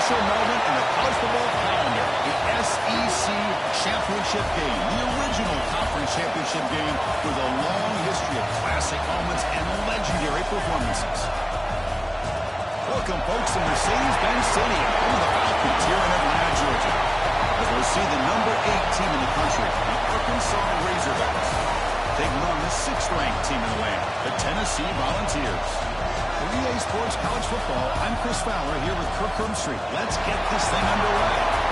special moment in the college football calendar, the SEC championship game, the original conference championship game with a long history of classic moments and legendary performances. Welcome, folks, to Mercedes-Benz Stadium, home of the Falcons here in Atlanta, Georgia, as we'll see the number 8 team in the country, the Arkansas Razorbacks, taking on the 6th-ranked team in the land, the Tennessee Volunteers. For EA Sports College Football, I'm Chris Fowler here with Kirk Herbstreit. Let's get this thing underway.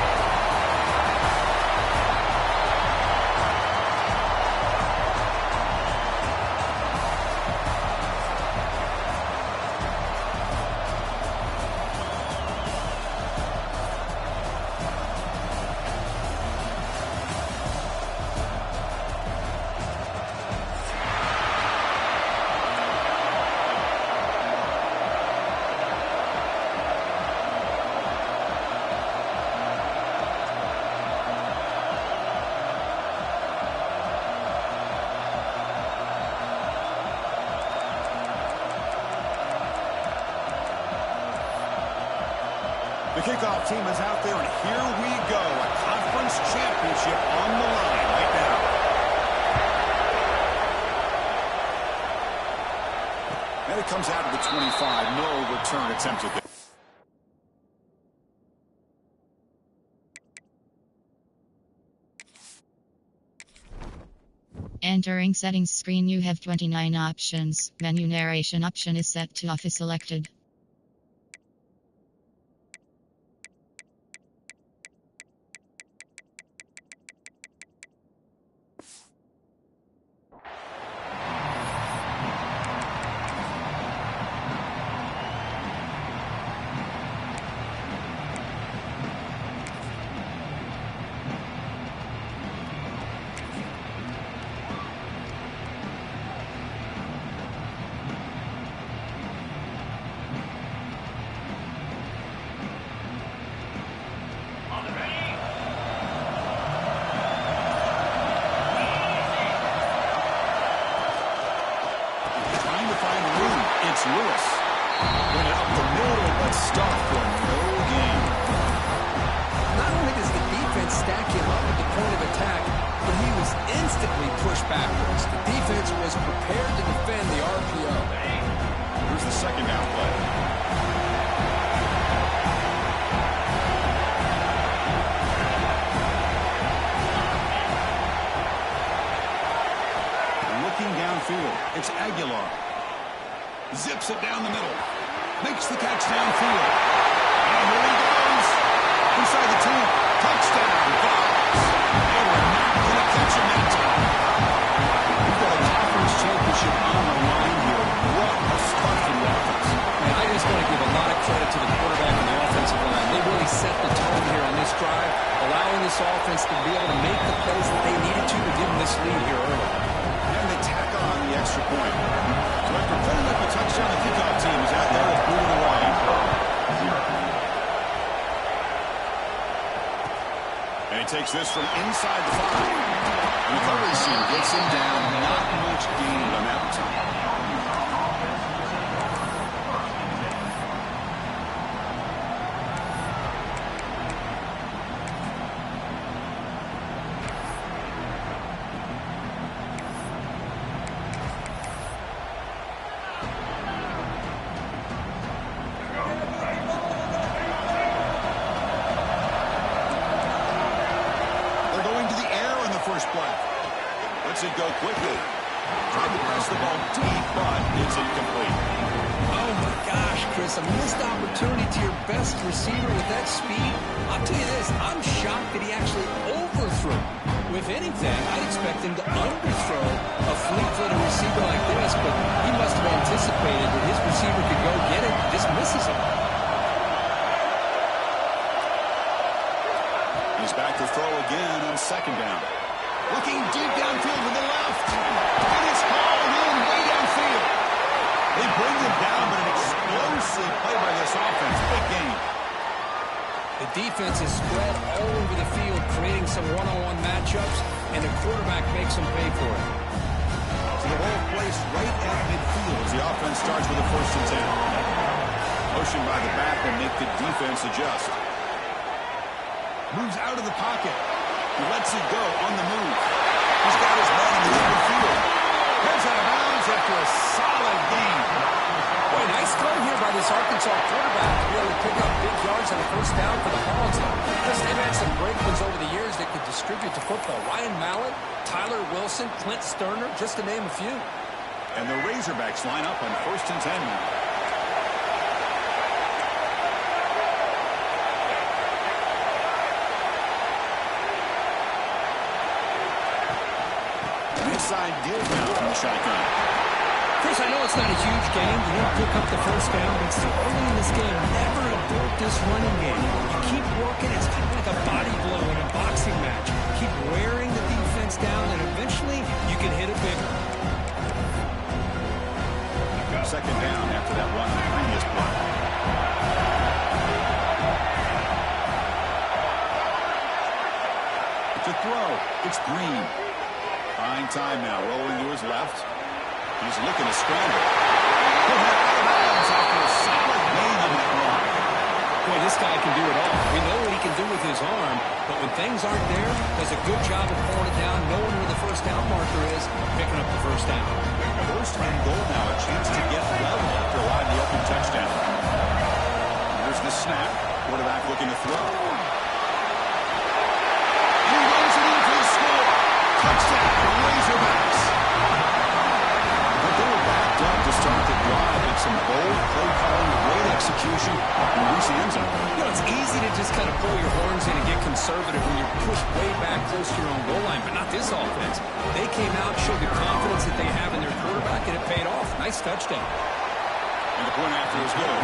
The kickoff team is out there, and here we go. A conference championship on the line right now. And it comes out of the 25. No return attempted there. Entering settings screen, you have 29 options. Menu narration option is set to off is selected. It's Lewis. Went it up the middle, but stopped for no gain. Not only does the defense stack him up at the point of attack, but he was instantly pushed backwards. The defense was prepared to defend the RPO. Here's the second down play. Looking downfield, it's Aguilar. Zips it down the middle. Makes the catch downfield. And here he goes. Inside the 10. Touchdown. Vols. They were not going to catch him that time. We've got a conference championship on the line here. What a start for the offense. And I just want to give a lot of credit to the quarterback and the offensive line. They really set the tone here on this drive, allowing this offense to be able to make the plays that they needed to give them this lead here early. And they tack on the extra point. So after putting up a touchdown, the kickoff team is out there with blue and white. And he takes this from inside the 5. And the cover receiver gets him down. Not much gained on that time. Lets it go quickly. Tried to press the ball deep, but it's incomplete. Oh my gosh, Chris, a missed opportunity to your best receiver with that speed. I'll tell you this, I'm shocked that he actually overthrew. If anything, I'd expect him to underthrow a fleet-footed receiver like this, but he must have anticipated that his receiver could go get it and just misses him. He's back to throw again on second down. Looking deep downfield to the left. And it's hauled in way downfield. They bring him down, but an explosive play by this offense. Big game. The defense is spread all over the field, creating some one-on-one matchups, and the quarterback makes them pay for it. So the whole place right at midfield as the offense starts with a 1st and 10. A Motion by the back will make the defense adjust. Moves out of the pocket. He lets it go on the move. He's got his man in the open field. Heads out of bounds after a solid gain. Boy, nice throw here by this Arkansas quarterback to be able to pick up big yards on a first down for the Hogs. Because they've had some great ones over the years that could distribute the football. Ryan Mallett, Tyler Wilson, Clint Sterner, just to name a few. And the Razorbacks line up on 1st and 10 now. Inside deal now from the shotgun. Chris, I know it's not a huge game. You didn't pick up the first down, but it's early in this game. Never abort this running game. You keep working. It's kind of like a body blow in a boxing match. Keep wearing the defense down, and eventually you can hit it bigger. Second down after that run in the previous play. To throw, it's Green. Buying time now, rolling to his left. He's looking to scramble. He'll have out of bounds after a solid gain on that run. Boy, this guy can do it all. We know what he can do with his arm, but when things aren't there, does a good job of pulling it down, knowing where the first down marker is, picking up the first down. First and goal now, a chance to get level after allowing the open touchdown. Here's the snap. Quarterback looking to throw. He runs it in for the score. Touchdown, Razorbacks. But they were backed up to start the drive. It's some bold play calling, great execution, and reach the end zone. You know, it's easy to just kind of pull your horns in and get conservative when you're pushed way back close to your own goal line, but not this offense. They came out, showed the confidence that they have in their quarterback, and it paid off. Nice touchdown. And the point after is good.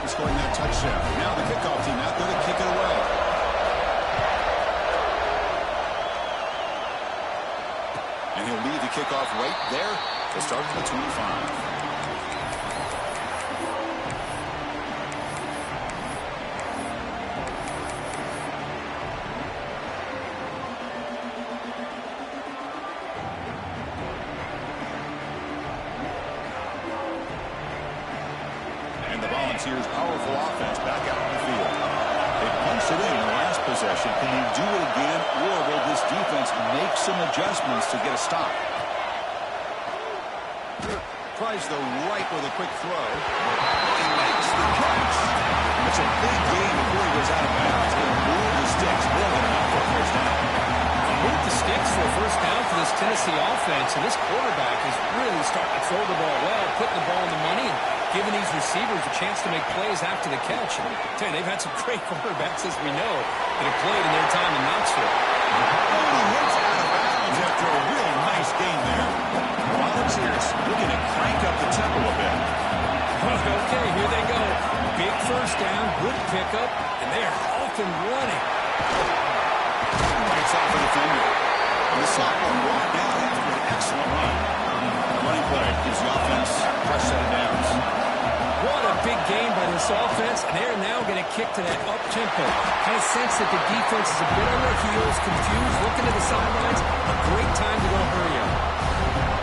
Scoring that touchdown. Now the kickoff team out there to kick it away. And he'll leave the kickoff right there to start from the 25. Volunteers' powerful offense back out on the field. They punched it in the last possession. Can they do it again, or will this defense make some adjustments to get a stop? Tries the right with a quick throw. He makes the catch. It's a big gain before he goes out of bounds. He'll move the sticks more than enough for a first down. Move the sticks for a first down for this Tennessee offense, and this quarterback is really starting to throw the ball well, putting the ball in the money, and giving these receivers a chance to make plays after the catch. And tell you, they've had some great quarterbacks, as we know, that have played in their time in Knoxville. And he hits out of bounds after a really nice gain there. Volunteers looking to crank up the tempo a bit. Okay, here they go. Big first down, good pickup, and they are off and running. Lights off the defender. And the sophomore brought down after an excellent run. Running play gives the offense a fresh set of downs. What a big game by this offense, and they're now going to kick to that up-tempo. Kind of sense that the defense is a bit on their heels, confused, looking to the sidelines. A great time to go hurry up.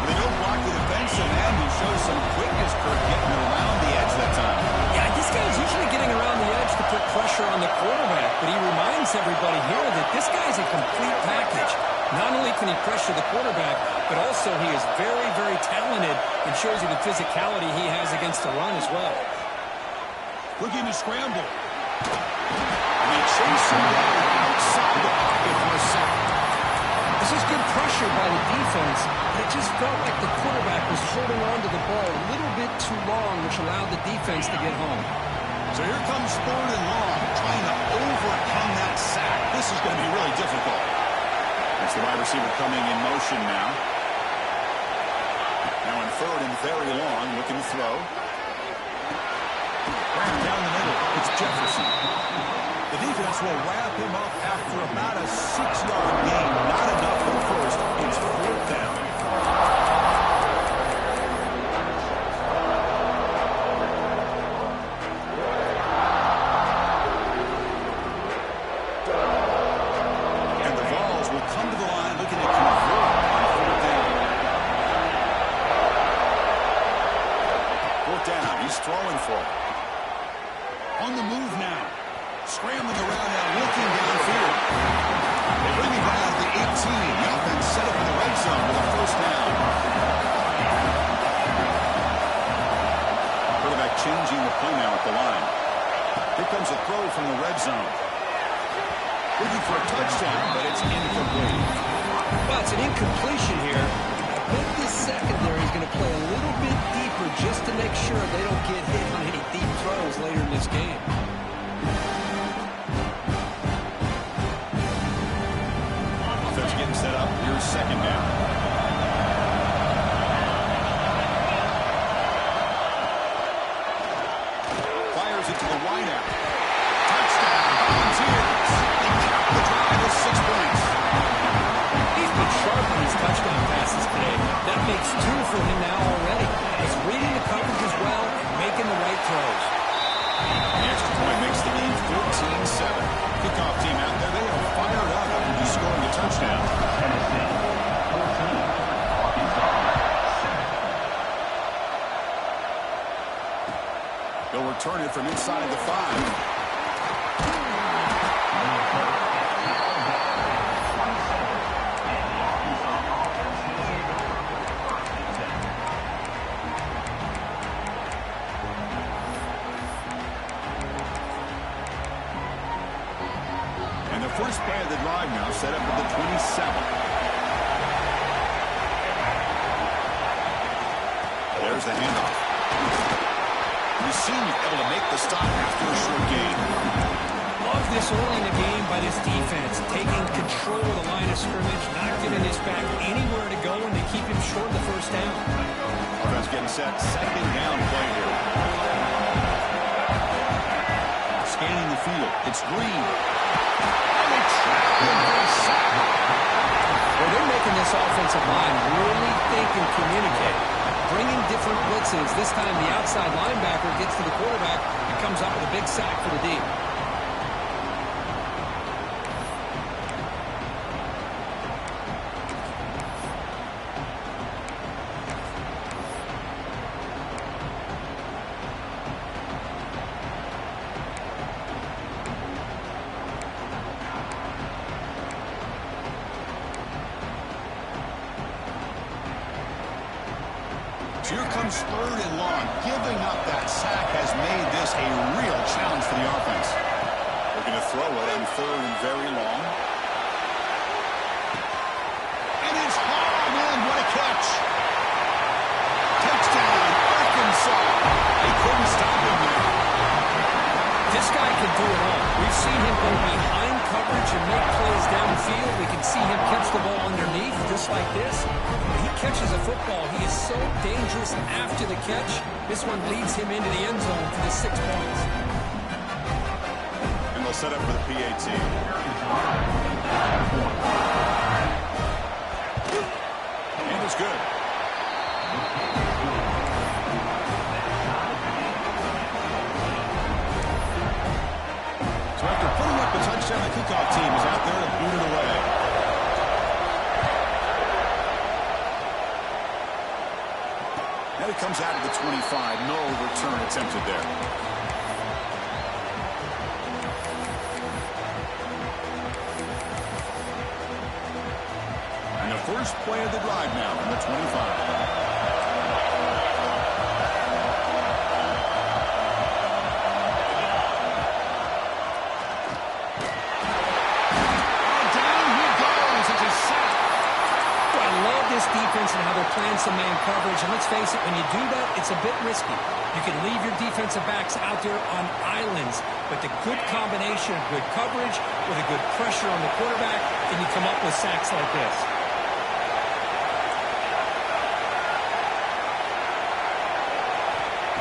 They don't block the defensive end, who shows some quickness for getting around the edge that time. Yeah, this guy's usually getting around the edge to put pressure on the quarterback, but he reminds everybody here that this guy's a complete package. Not only can he pressure the quarterback, but also he is very, very talented and shows you the physicality he has against the run as well. Looking to scramble. And they chase him down outside the pocket for a sack. This is good pressure by the defense, but it just felt like the quarterback was holding on to the ball a little bit too long, which allowed the defense to get home. So here comes 3rd and long, trying to overcome that sack. This is going to be really difficult. That's the wide receiver coming in motion now. Now in 3rd and very long, looking to throw. Wrapped down the middle, it's Jefferson. The defense will wrap him up after about a 6-yard gain. Not enough for the first. It's 4th down. he's throwing for. On the move now. Scrambling around now, looking downfield. They bring him down to the 18. The offense set up in the red zone with a first down. Quarterback changing the play now at the line. Here comes a throw from the red zone. Looking for a touchdown, but it's incomplete. Well, it's an incompletion here. I bet this secondary is going to play a little bit deeper just to make sure they don't get hit on any deep throws later in this game. Offense getting set up. Here's second down. Fires it to the wideout. Touchdown, Volunteers. They cap the drive with 6 points. He's been sharp in his touchdown passes today. That makes 2 for him now already. He's reading the coverage as well and making the right throws. The extra point makes the lead 14-7. Kickoff team out there, they are fired up after scoring a touchdown. They'll return it from inside the 5. First play of the drive now set up at the 27. There's the handoff. Receiver able to make the stop after a short gain. Love this early in the game by this defense, taking control of the line of scrimmage, not giving this back anywhere to go, and to keep him short of the first down. Offense getting set, second down play here. Scanning the field, it's Green. Well, they're making this offensive line really think and communicate. Bringing different blitzes. This time the outside linebacker gets to the quarterback and comes up with a big sack for the D. Here comes 3rd and long. Giving up that sack has made this a real challenge for the offense. They're going to throw it on 3rd and very long. And it's hauled in. What a catch. Touchdown, Arkansas. They couldn't stop him there. This guy can do it all. We've seen him go behind coverage and make plays downfield. We can see him catch the ball underneath just like this. When he catches a football, he is so dangerous after the catch. This one leads him into the end zone for the 6 points. And they'll set up for the PAT. And it's good. So after putting up a touchdown, the kickoff team is out there to boot it away. Now he comes out of the 25. No return attempted there. And the first play of the drive now from the 25. Defense and how they're playing some man coverage. And let's face it, when you do that, it's a bit risky. You can leave your defensive backs out there on islands, but the good combination of good coverage with a good pressure on the quarterback, and you come up with sacks like this.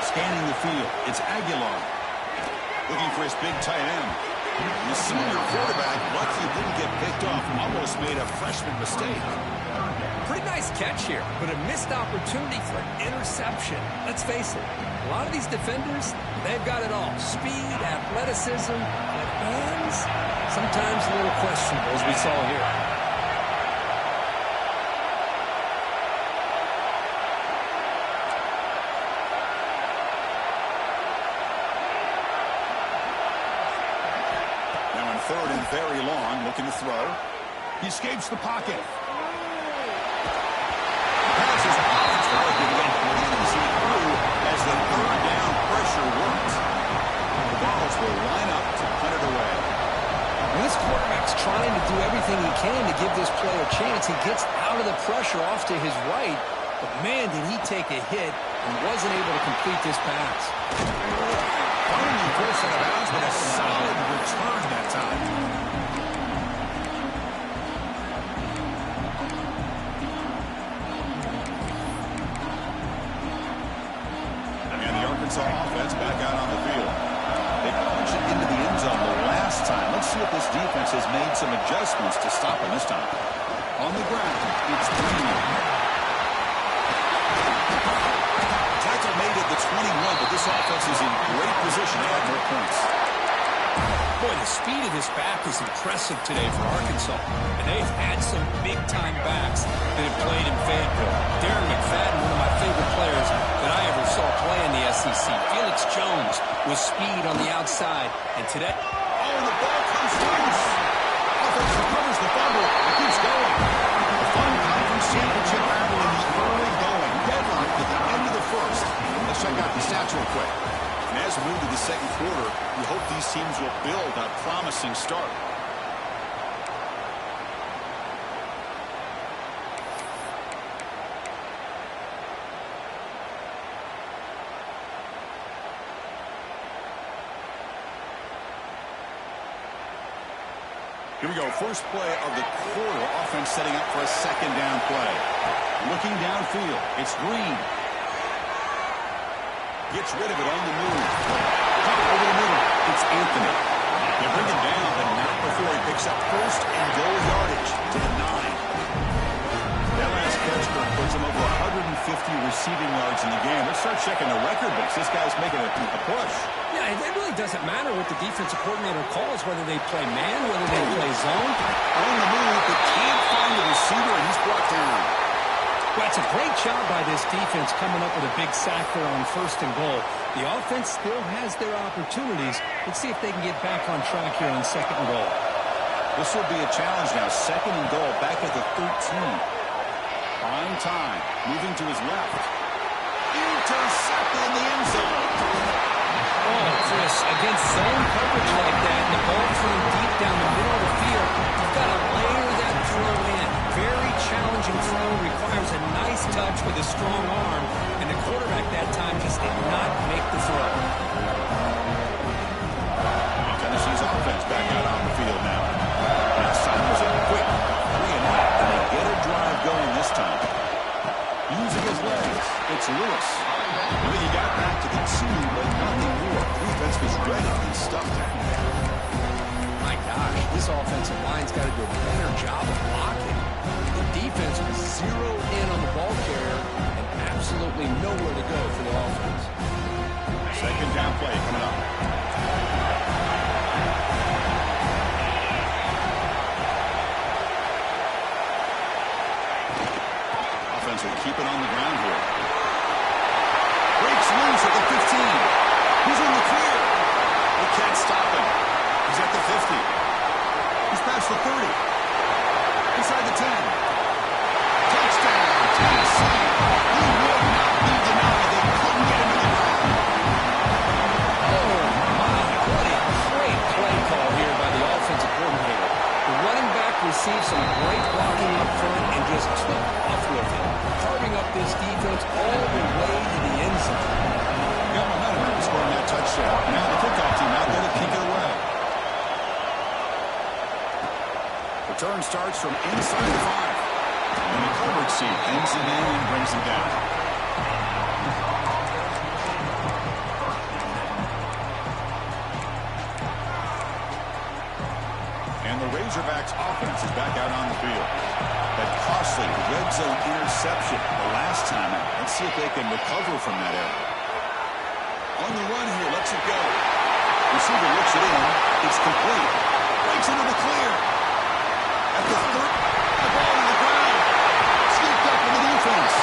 Scanning the field, it's Aguilar. Looking for his big tight end. The senior quarterback, lucky he didn't get picked off, almost made a freshman mistake. Pretty nice catch here, but a missed opportunity for an interception. Let's face it, a lot of these defenders, they've got it all. Speed, athleticism, but hands, sometimes a little questionable, as we saw here. looking to throw. He escapes the pocket. Passes off the target and bleeds it through as the third down pressure works. The Balls will line up to punt it away. And this quarterback's trying to do everything he can to give this player a chance. He gets out of the pressure off to his right, but man, did he take a hit and wasn't able to complete this pass. Finally forced out of bounds, but a solid return that time. And the Arkansas offense back out on the field. They punched it into the end zone the last time. Let's see if this defense has made some adjustments to stop him this time. On the ground, it's Green. Tackle made at the 21, but this offense is in great position to add more points. Boy, the speed of this back is impressive today for Arkansas. And they've had some big-time backs that have played in Fayetteville. Darren McFadden, one of my favorite players that I ever saw play in the SEC. Felix Jones with speed on the outside. And today... Oh, the ball comes loose. Offense recovers the fumble. It keeps going. The fun conference championship battle in the early going. Deadlock at the end of the first. Let's check out the stats real quick. And as we move to the second quarter, we hope these teams will build a promising start. Here we go. First play of the quarter. Offense setting up for a second down play. Looking downfield. It's Green. Gets rid of it on the move. Over the middle. It's Anthony. They bring him down, but not before he picks up first and goal yardage to the 9. That last catch puts him over 150 receiving yards in the game. Let's start checking the record books. This guy's making a push. Yeah, it really doesn't matter what the defensive coordinator calls, whether they play man, whether they play zone. On the move, but can't find the receiver, and he's brought down. Well, it's a great job by this defense coming up with a big sack there on first and goal. The offense still has their opportunities. Let's see if they can get back on track here on second and goal. This will be a challenge now. Second and goal, back at the 13. Prime time, moving to his left. Intercepted in the end zone. Oh, Chris, against zone coverage like that, and the ball thrown deep down the middle of the field, you've got to layer that throw in. Very challenging throw, requires a nice touch with a strong arm, and the quarterback that time just did not make the throw. Tennessee's offense back out on the field now. Last time was a quick 3-and-out, and they get a drive going this time. Using his legs, it's Lewis. Maybe he got back to the 2, but nothing more. Defense was ready and stuffed it. My gosh, this offensive line's got to do a better job of blocking. The defense was zeroed in on the ball carrier and absolutely nowhere to go for the offense. Second down play coming up. Offense will keep it on the ground here. Breaks loose at the 15. He's in the clear. They can't stop him. He's at the 50. He's past the 30. Inside the 10. Touchdown, Tennessee. He will not be denied. They couldn't get him to the ground. Oh, my. What a great play call here by the offensive coordinator. The running back received some great blocking up front and just took off with it, carving up this defense all the way to the end zone. Got momentum after scoring that touchdown. Now the kickoff team out there to kick it away. Return starts from inside the 5. And the coverage seat ends it in and brings him down. And the Razorbacks offense is back out on the field. That costly red zone interception the last time out. Let's see if they can recover from that error. On the run here, lets it go. Receiver looks it in. It's complete. Breaks into the clear. At the third, the ball on the ground. Scooped up in the defense.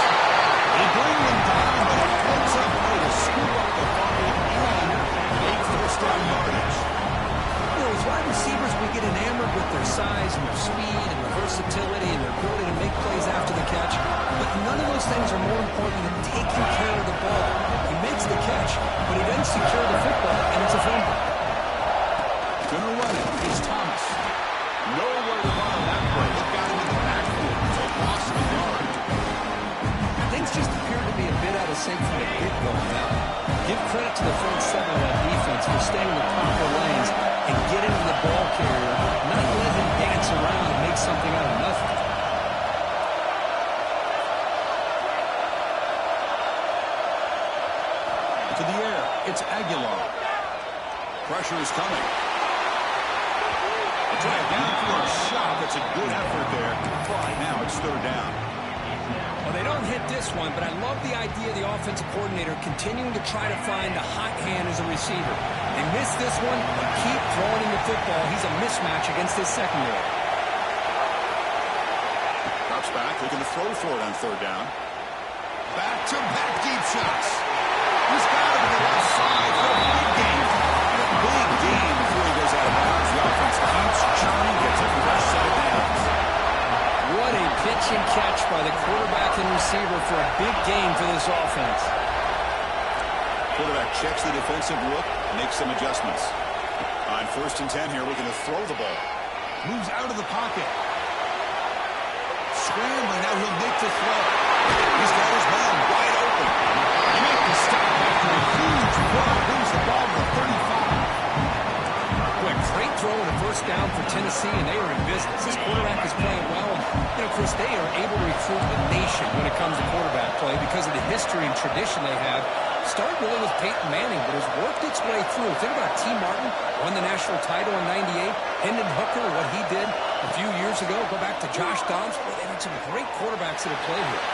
They bring them down, but it floats up way to scoop up the fumble and make first down yardage. You know, as wide receivers, we get enamored with their size, zone. Now, give credit to the front seven of that defense for staying in the proper lanes and getting to the ball carrier, not letting him dance around and make something out of nothing. To the air, it's Aguilar. Pressure is coming. A drive down for a shot. That's a good effort there. But now it's third down. Well, they don't hit this one, but I love the idea of the offensive coordinator continuing to try to find a hot hand as a receiver. They miss this one, but keep throwing him the football. He's a mismatch against this secondary. Drops back, looking to throw for it on third down. Back-to-back deep shots. He's got it to the left side for a big game. A big game before he goes out of bounds. The offense keeps churning, gets a fresh set of downs. What a pitch and catch by the quarterback and receiver for a big gain for this offense. Quarterback checks the defensive look, makes some adjustments. On 1st and 10 here, looking to throw the ball. Moves out of the pocket. Scrambling, now he'll make the throw. He's got his man wide open. He makes the stop after a huge run. Brings the ball to the 35. Boy, great throw and a first down for Tennessee, and they are in business. This quarterback is playing well. And, Chris, they are able to recruit the nation when it comes to quarterback play because of the history and tradition they have. Started really with Peyton Manning, but has worked its way through. Think about T. Martin, won the national title in '98. Hendon Hooker, what he did a few years ago. Go back to Josh Dobbs. Boy, they've had some great quarterbacks that have played here.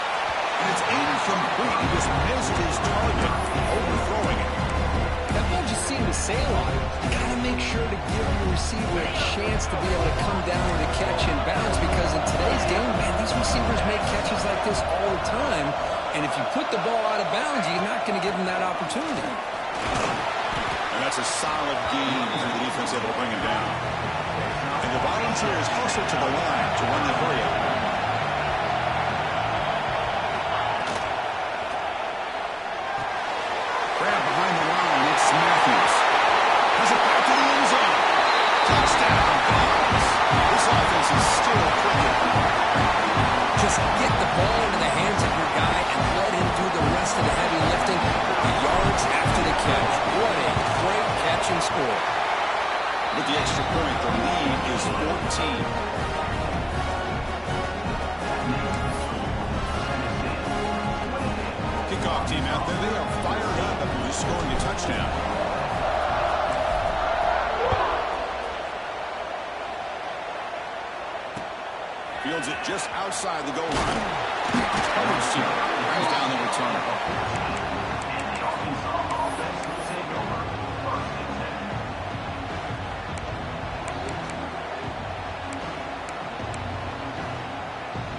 And it's incomplete. He just missed his target, overthrowing it. That ball just seemed to sail on him. You got to make sure to give your receiver a chance to be able to come down with a catch and bounce because in today's game, man, these receivers make catches like this all the time. And if you put the ball out of bounds, you're not going to give them that opportunity. And that's a solid gain for the defense able to bring him down. And the Volunteers hustle to the line to run the hurry up. Grab behind the line, it's Matthews. Has it back to the end zone. Touchdown, Dobbs. This offense is still clicking. Just get the ball into the hands of your guy and let him do the rest of the heavy lifting. The yards after the catch. What a great catch and score. With the extra point, the lead is 14. Kickoff team out there. They are fired up after just scoring a touchdown. Fields it just outside the goal line. Brings down the return.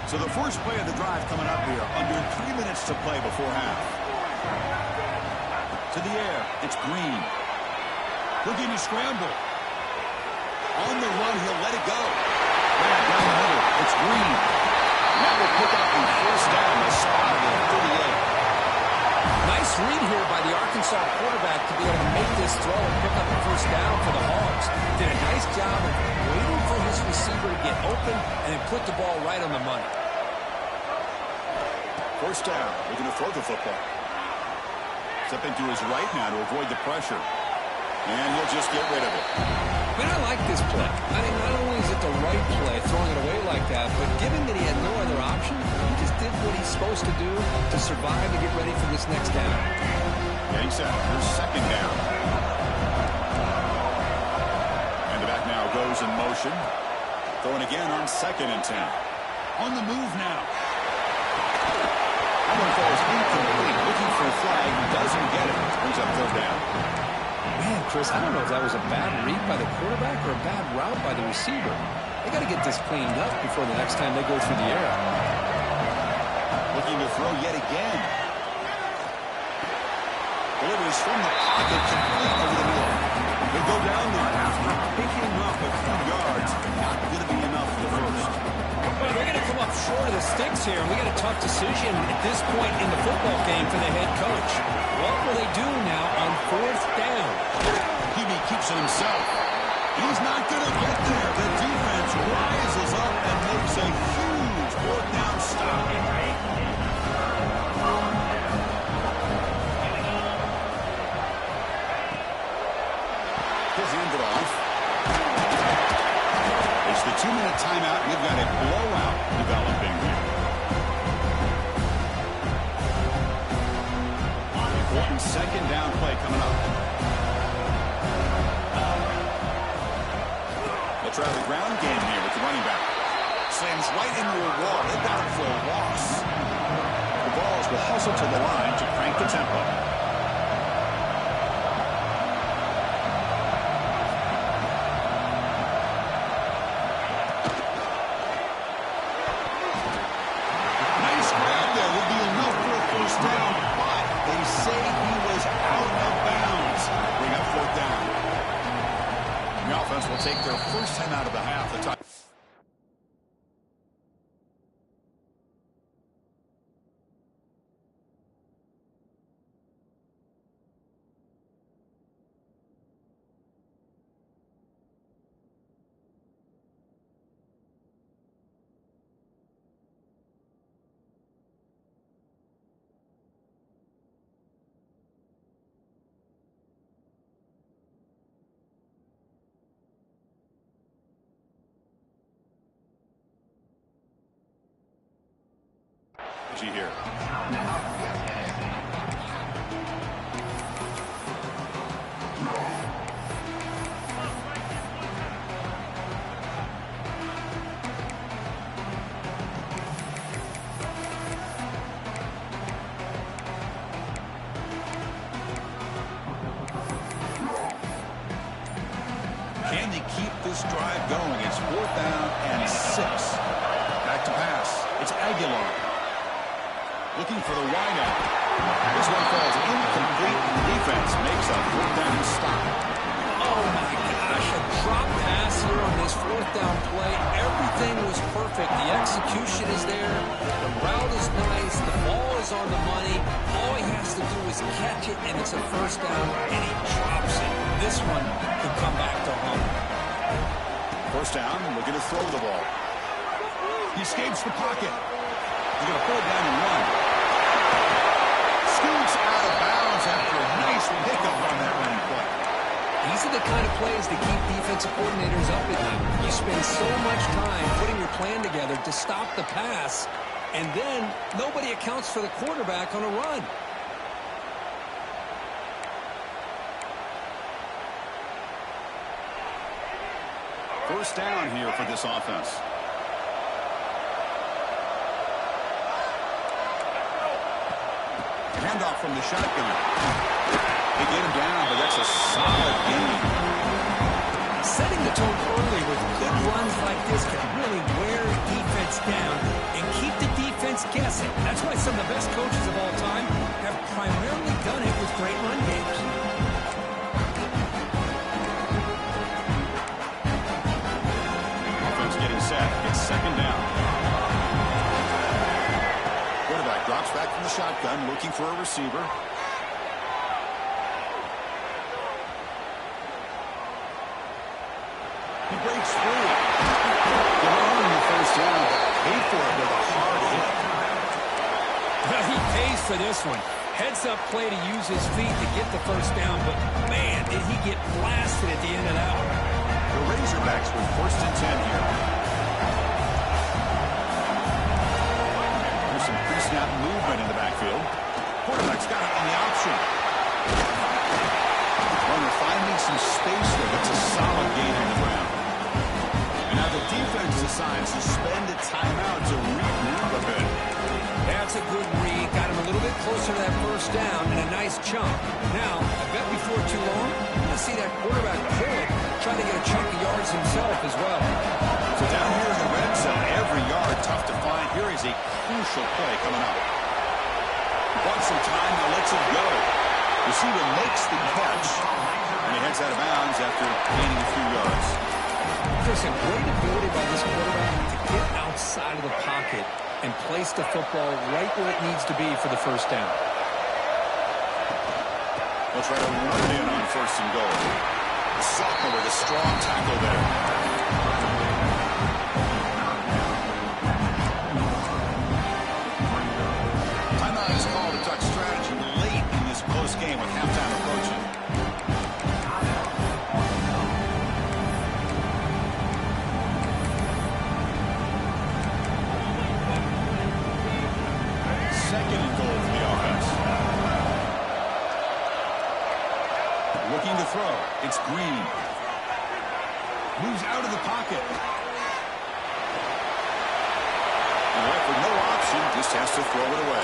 So the first play of the drive coming up here. Under 3 minutes to play before half. To the air, it's Green. Looking to scramble. On the run, he'll let it go. Down the middle, it's Green. That will pick up the first down, a spot at 38. Nice read here by the Arkansas quarterback to be able to make this throw and pick up the first down for the Hogs. Did a nice job of waiting for his receiver to get open and then put the ball right on the money. First down, looking to throw the football. Stepping to his right now to avoid the pressure. And he'll just get rid of it. Man, I like this play. I mean, not only is it the right play, throwing it away like that, but given that he had no other option, he just did what he's supposed to do to survive and get ready for this next down. Getting set for second down. And the back now goes in motion. Throwing again on 2nd and 10. On the move now. That one falls incomplete. Looking for a flag. Doesn't get it. Brings up third down. Man, Chris, I don't know if that was a bad read by the quarterback or a bad route by the receiver. They got to get this cleaned up before the next time they go through the air. Looking to throw yet again. Delivers from the pocket, complete over the middle. They go down there after picking up a few yards. Not going to be enough for the first. Well, they're going to come up short of the sticks here, and we got a tough decision at this point in the football game for the head coach. What will they do now on 4th down? QB keeps it himself. He's not going to get there. The defense rises up and makes a huge 4th down stop. timeout. We've got a blowout developing here. Important second down play coming up. They'll try the ground game here with the running back. Slams right into a wall. They've got him for a loss. The Balls will hustle to the line to crank the tempo. Nice grab there. Will be enough for a first down, but they say he was out of bounds. Bring up fourth down. The offense will take their first time out of the half. The time. Here. Can they keep this drive going? It's 4th down and 6. Back to pass. It's Aguilar. Looking for the wideout. This one falls incomplete, and the defense makes a 4th down stop. Oh, my gosh, a drop pass here on this 4th down play. Everything was perfect. The execution is there. The route is nice. The ball is on the money. All he has to do is catch it, and it's a first down, and he drops it. This one could come back to home. First down, looking to throw the ball. He escapes the pocket. He's going to pull it down and run. Scoots out of bounds after a nice hiccup on that running play. These are the kind of plays that keep defensive coordinators up at night. You spend so much time putting your plan together to stop the pass, and then nobody accounts for the quarterback on a run. First down here for this offense. Handoff from the shotgun. They get him down, but that's a solid game. Setting the tone early with good runs like this can really wear defense down and keep the defense guessing. That's why some of the best coaches of all time have primarily done it with great run games. Offense getting set. It's second down. Quarterback drops back from the shotgun, looking for a receiver. He breaks free. They're on the first down, but paid for it with a hard hit. Well, he pays for this one. Heads-up play to use his feet to get the first down, but man, did he get blasted at the end of that one. The Razorbacks with 1st and 10 here. There's some pre-snap movement in the backfield. Quarterback's got it on the option. Runner finding some space there. That's a solid gain on the ground. And now the defense decides to spend a timeout to regroup a bit. That's a good read. Got him a little bit closer to that first down and a nice chunk. Now, I bet before too long, you're going to see that quarterback pull it, try to get a chunk of yards himself as well. So down here in the red zone, every yard tough to find. Here is a crucial play coming up. Wants some time, now lets it go. Receiver makes the catch, and he heads out of bounds after gaining a few yards. Chris, a great ability by this quarterback to get outside of the pocket and place the football right where it needs to be for the first down. They'll try to run it in on 1st and goal. The sophomore with a strong tackle there. Timeout is called to talk strategy late in this close game with halftime approaching. Second and goal for the offense. Looking to throw. It's Green. Moves out of the pocket. And with no option, just has to throw it away.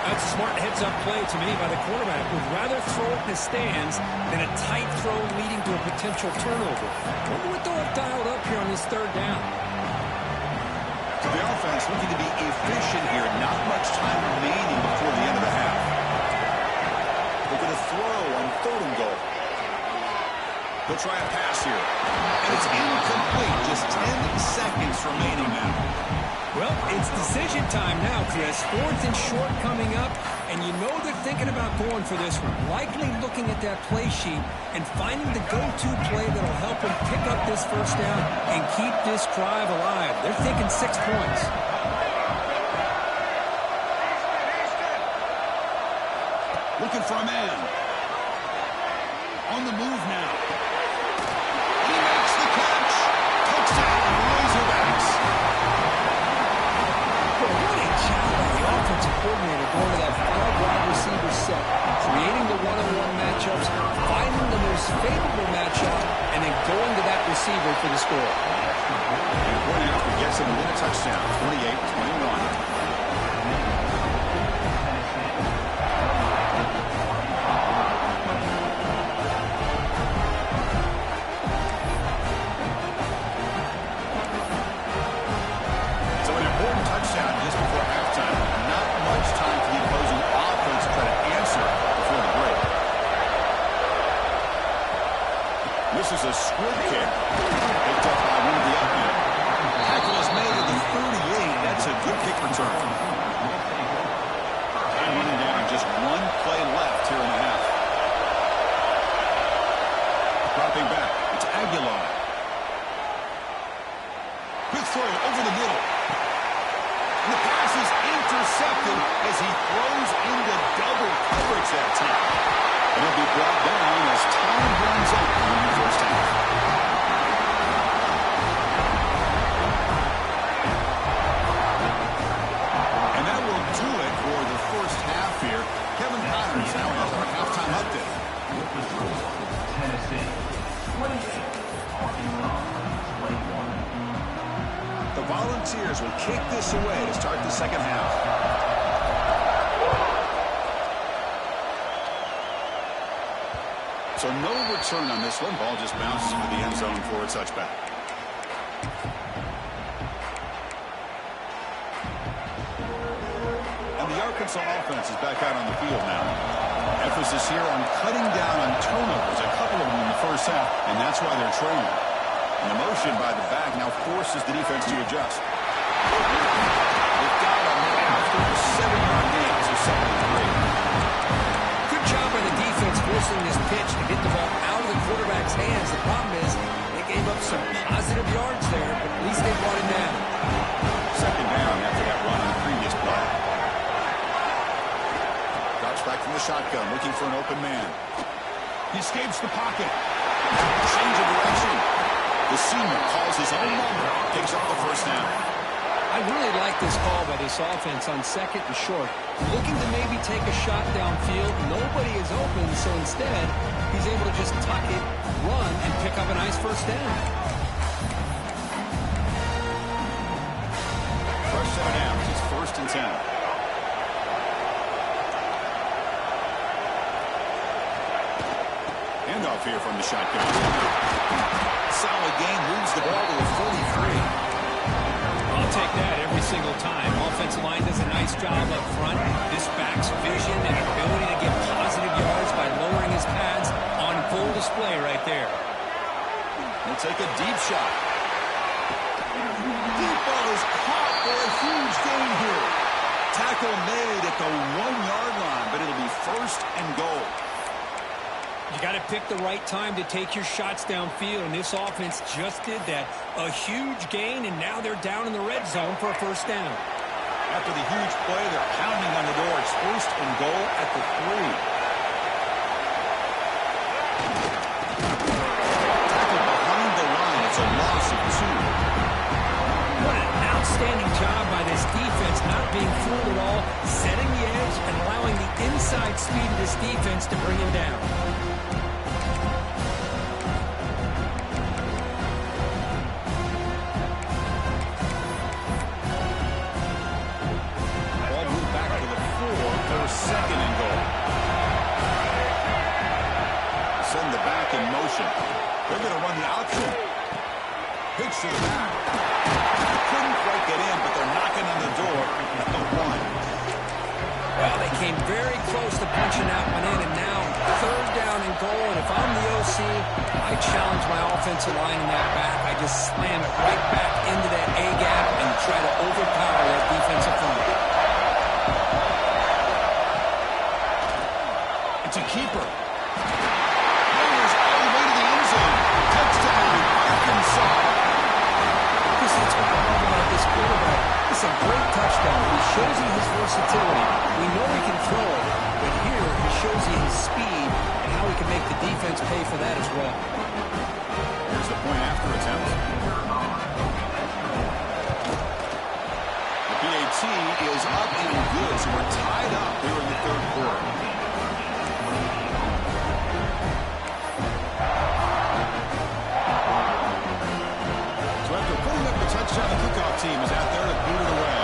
That's a smart heads-up play to me by the quarterback. Would rather throw it in the stands than a tight throw leading to a potential turnover. Wonder what they'll have dialed up here on this third down. To the offense, looking to be efficient here. Not much time remaining before the end of the half. They're going to throw on third and goal. They'll try a pass here. And it's incomplete. Just 10 seconds remaining now. Well, it's decision time now, Chris. Fourth and short coming up, and you know they're thinking about going for this one. Likely looking at that play sheet and finding the go-to play that'll help them pick up this first down and keep this drive alive. They're thinking 6 points. Looking for a man. On the move now. He makes the catch. Touchdown, Razorbacks. What a job by the offensive coordinator going to that 5 wide receiver set, creating the one-on-one matchups, finding the most favorable matchup, and then going to that receiver for the score. And the point after gets him to win a touchdown, 28-21. This is a squib kick. Picked up by one of the up men. Tackle is made at the 38. That's a good kick return. And running down, just one play left here in the half. Dropping back. It's Aguilar. Quick throw over the middle. And the pass is intercepted as he throws into double coverage that time. And he'll be brought down as time runs out in the first half. And that will do it for the first half here. Kevin Connors now has our halftime update. Tennessee, 28. The Volunteers will kick this away to start the second half. So no return on this one. Ball just bounces into the end zone for a touchback. And the Arkansas offense is back out on the field now. Emphasis here on cutting down on turnovers, a couple of them in the first half, and that's why they're trailing. And the motion by the back now forces the defense to adjust. They've got them after a 7-yard gain, so 7-3. Good job by the defense forcing this pitch to get the ball out of the quarterback's hands. The problem is they gave up some positive yards there, but at least they brought it down. Second down after that run on the previous play. Drops back from the shotgun, looking for an open man. He escapes the pocket. Change of direction. The senior calls his own number, picks up the first down. I really like this call by this offense on second and short. Looking to maybe take a shot downfield. Nobody is open, so instead, he's able to just tuck it, run, and pick up a nice first down. First set of downs. It's 1st and 10. Handoff here from the shotgun. Solid gain, moves the ball to the 43. I'll take that every single time. Offensive line does a nice job up front. This back's vision and ability to get positive yards by lowering his pads on full display right there. He'll take a deep shot. Deep ball is caught for a huge gain here. Tackle made at the 1-yard line, but it'll be 1st and goal. You got to pick the right time to take your shots downfield, and this offense just did that. A huge gain, and now they're down in the red zone for a first down. After the huge play, they're pounding on the door. It's 1st and goal at the 3. Tackle behind the line. It's a loss of 2. What an outstanding job by this defense, not not being fooled at all, setting the edge and allowing the inside speed of this defense to bring him down. Ball moved back to the 4 for second and goal. Send the back in motion. They're going to run the option. Pitch to the back. Couldn't quite get in, but they're knocking on the door at the 1. Well, they came very close to punching that one in, and now third down and goal. And if I'm the OC, I challenge my offensive line in that back. I just slam it right back into that A gap and try to overpower that defensive front. It's a keeper. Fires all the way to the end zone. Touchdown, Arkansas. That's what I love about this quarterback. It's a great touchdown. He shows you his versatility. We know he can throw it, but here he shows you his speed and how he can make the defense pay for that as well. Here's the point after attempt. The PAT is up and good, so we're tied up here in the third quarter. So after putting up the touchdown, the kickoff team is out there to boot it away.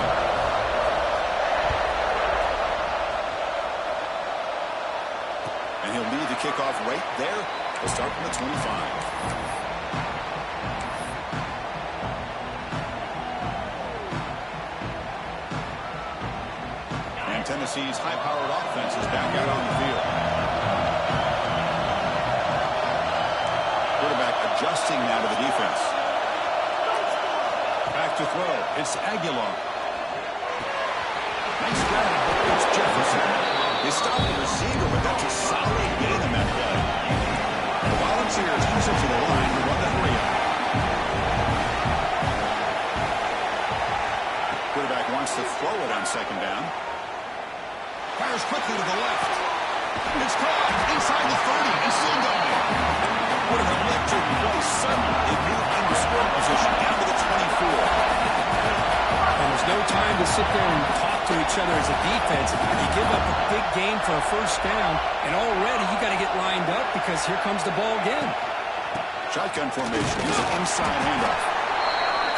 And he'll lead the kickoff right there. We'll start from the 25. Tennessee's high-powered offense is back out on the field. Quarterback adjusting now to the defense. Back to throw. It's Aguilar. Nice grab. It's Jefferson. They stop the receiver, but that's a solid gain in that play. The Volunteers use it to the line to run the hurry-up. Quarterback wants to throw it on second down. Fires quickly to the left. It's caught inside the 30 and still going. What an electric play. Suddenly they move into scoring position down to the 24. And there's no time to sit there and talk to each other as a defense. You give up a big gain for a first down, and already you got to get lined up because here comes the ball again. Shotgun formation. Here's an inside handoff.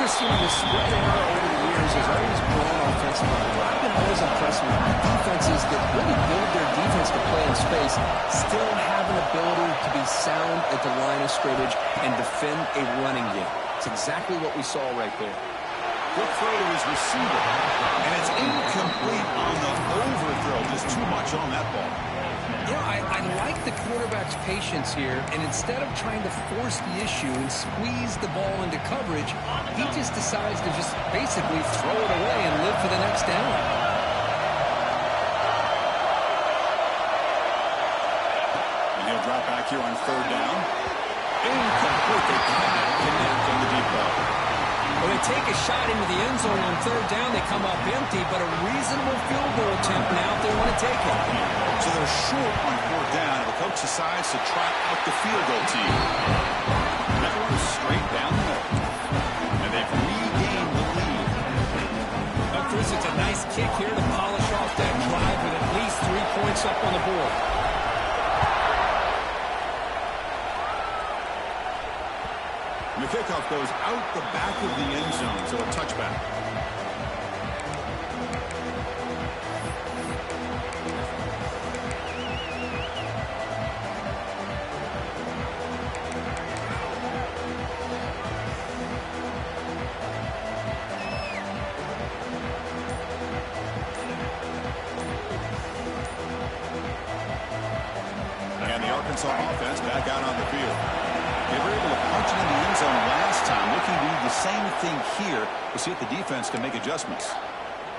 Chris, you know, the spread out over the years has always grown offensive line. I've been always impressed with defenses that really build their defense to play in space, still have an ability to be sound at the line of scrimmage and defend a running game. It's exactly what we saw right there. Quick throw to his receiver, and it's incomplete on the overthrow. Just too much on that ball. Yeah, I like the quarterback's patience here, and instead of trying to force the issue and squeeze the ball into coverage, he just decides to just basically throw it away and live for the next down. And he'll drop back here on third down. Incomplete. They cannot connect on the deep ball. When they take a shot into the end zone on third down, they come up empty, but a reasonable field goal attempt now if they want to take it. So they're short on fourth down. The coach decides to try out the field goal team. That one straight down the middle. And they've regained the lead. Now, Chris, it's a nice kick here to polish off that drive with at least 3 points up on the board. And the kickoff goes out the back of the end zone, so a touchback. And the Arkansas offense back out on the field. They were able to punch it in the end zone last time. Looking to do the same thing here. We'll see if the defense can make adjustments.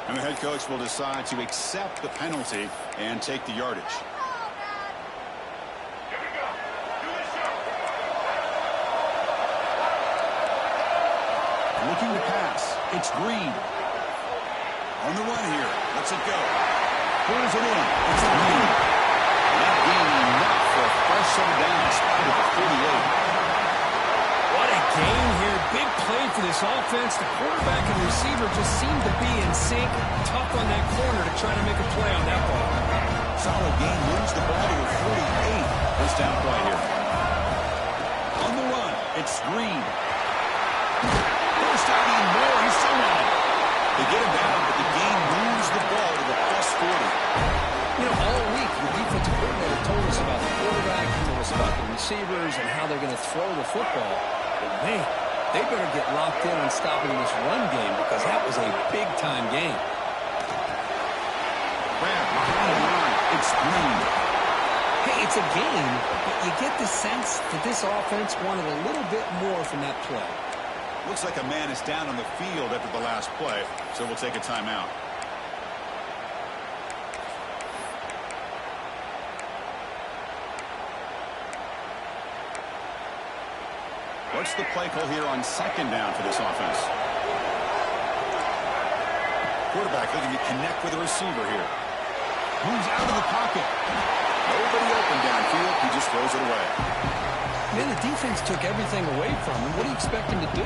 And the head coach will decide to accept the penalty and take the yardage. Looking to pass. It's Green. On the run here. Lets it go. Pulls it in. It's Green. Not gaining enough for a fresh set down in spite of the 48. What a gain here. Big play for this offense. The quarterback and receiver just seem to be in sync. Tough on that corner to try to make a play on that ball. Solid gain, moves the ball to the 48. First down play here. On the run, it's Green. First down and more. He's still on it. They get him down, but the gain moves the ball to the plus 40. You know, all week, the defensive coordinator told us about the quarterback, told us about the receivers, and how they're going to throw the football. But, man, they better get locked in on stopping this run game because that was a big-time game. Grab behind the line. It's Green. Hey, it's a game, but you get the sense that this offense wanted a little bit more from that play. Looks like a man is down on the field after the last play, so we'll take a timeout. What's the play call here on second down for this offense? Quarterback looking to connect with the receiver here. Moves out of the pocket. Nobody open downfield. He just throws it away. Man, the defense took everything away from him. What do you expect him to do?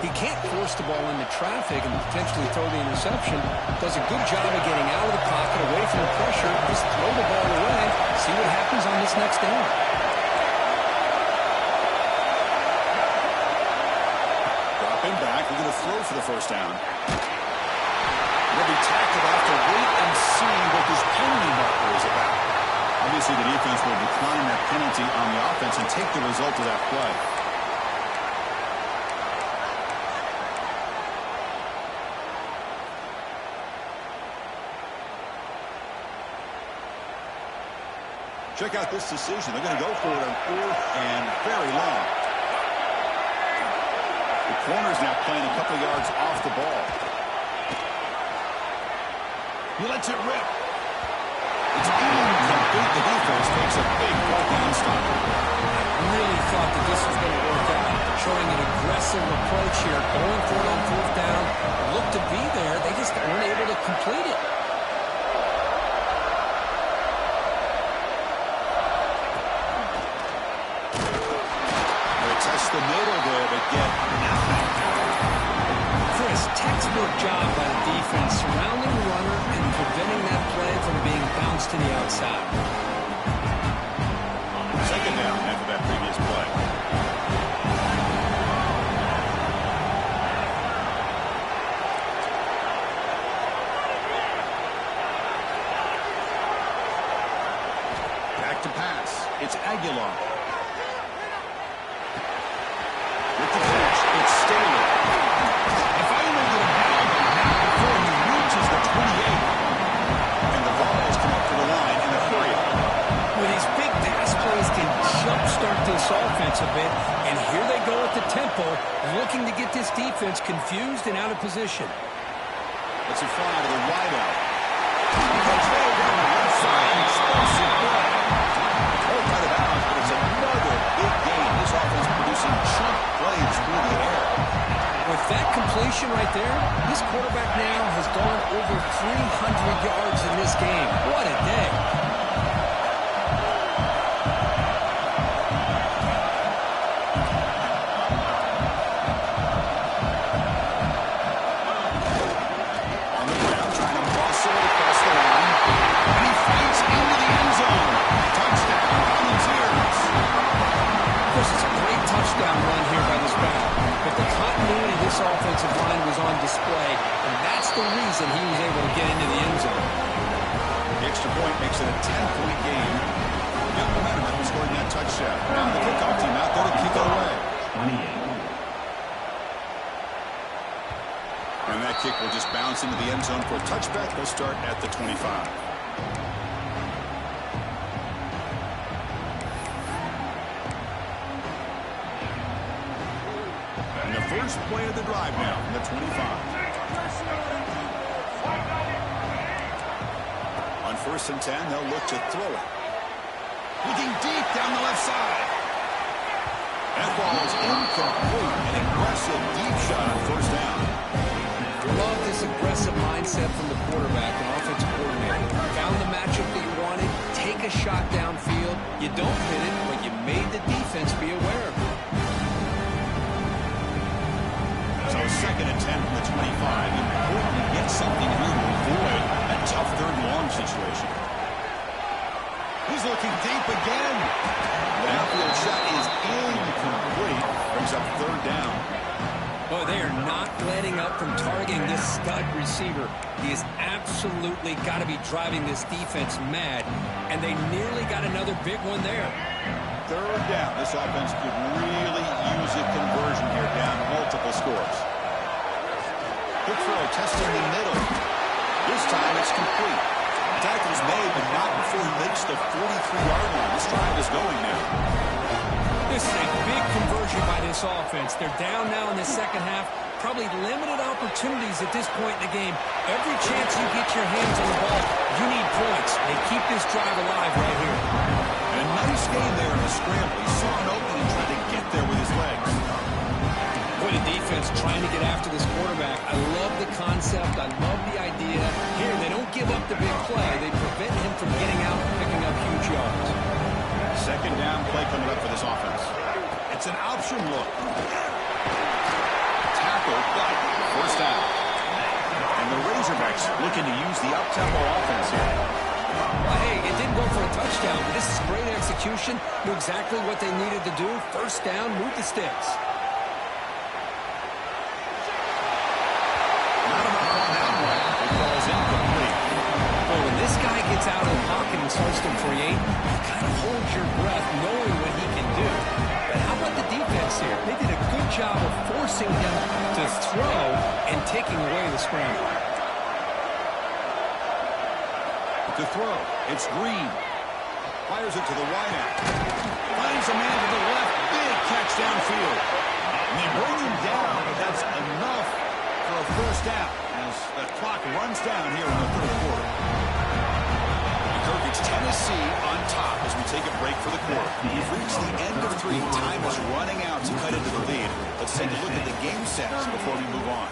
He can't force the ball into traffic and potentially throw the interception. Does a good job of getting out of the pocket, away from the pressure. Just throw the ball away. See what happens on this next down. Dropping back. We're going to throw for the first down. They'll be tackled off to wait and see what this penalty marker is about. Obviously, the defense will decline that penalty on the offense and take the result of that play. Check out this decision. They're going to go for it on 4th and very long. The corner's now playing a couple yards off the ball. He lets it rip. It's incomplete. The defense takes a big fourth down stop. I really thought that this was going to work out. Showing an aggressive approach here. Going for it on 4th down. Looked to be there. They just weren't able to complete it. They test the middle there, but get nothing. Chris, textbook job by the defense surrounding the runner and preventing that play from being bounced to the outside. Second down after that previous play. Back to pass. It's Aguilar. With the catch, it's Staley. If I only get him down, now before he reaches the 28. And the Vols come up to the line in a hurry. Well, these big pass plays can jumpstart this offense a bit, and here they go at the tempo, looking to get this defense confused and out of position. Let's a fly to the wideout. Touchdown down the left side. Explosive play. Oh, cut it out, but it's another big game. This offense producing chunk plays through the air. With that completion right there, this quarterback now has gone over 300 yards in this game. What a day. On the ground, trying to muscle it across the line. And he fights into the end zone. Touchdown, Volunteers. This is a great touchdown run here by this back. But the continuity of this offensive line was on display, and that's the reason he was able to get into the end zone. The extra point makes it a 10-point game. Got momentum after scoring that touchdown. Now the kickoff team out there to kick it away. 28. And that kick will just bounce into the end zone for a touchback. They'll start at the 25. And the first play of the drive now from the 25. On 1st and 10, they'll look to throw it. Looking deep down the left side. That ball is incomplete. An aggressive deep shot on 1st down. Love this aggressive mindset from the quarterback and offensive coordinator. Found the matchup that you wanted, take a shot downfield. You don't hit it, but you made the defense be aware of it. So 2nd and 10 from the 25. Important to get something here to avoid a tough 3rd and long situation. He's looking deep again. The outfield shot is incomplete. Brings up 3rd down. Boy, they are not letting up from targeting this stud receiver. He has absolutely got to be driving this defense mad, and they nearly got another big one there. 3rd down. This offense could really use a conversion here, down multiple scores. Good throw, testing the middle. This time it's complete. Tackle's made, but not before he makes the 43-yard line. This drive is going now. This is a big conversion by this offense. They're down now in the 2nd half. Probably limited opportunities at this point in the game. Every chance you get your hands on the ball, you need points. They keep this drive alive right here. And a nice game there in the scramble. He saw an opening and tried to get there with his legs. Boy, the defense trying to get after this quarterback. I love the concept. I love the idea. Here, they don't give up the big play. They prevent him from getting out and picking up huge yards. 2nd down play coming up for this offense. It's an option look. Tackle, but 1st down. And the Razorbacks looking to use the up-tempo offense here. Well, hey, it didn't go for a touchdown, but this is great execution. Knew exactly what they needed to do. 1st down, move the sticks. Not enough on that one. It falls incomplete. Well, when this guy gets out of the pocket and starts to create, you kind of hold your breath knowing what he can do. But how about the defense here? They did a good job of forcing him to throw and taking away the scramble. To throw, it's Green. Fires it to the wideout. Finds a man to the left. Big catch downfield. And they bring him down, but that's enough for a 1st down as the clock runs down here in the 3rd quarter. It's Tennessee on top as we take a break for the quarter. We've reached the end of 3. Time is running out to cut into the lead. Let's take a look at the game sets before we move on.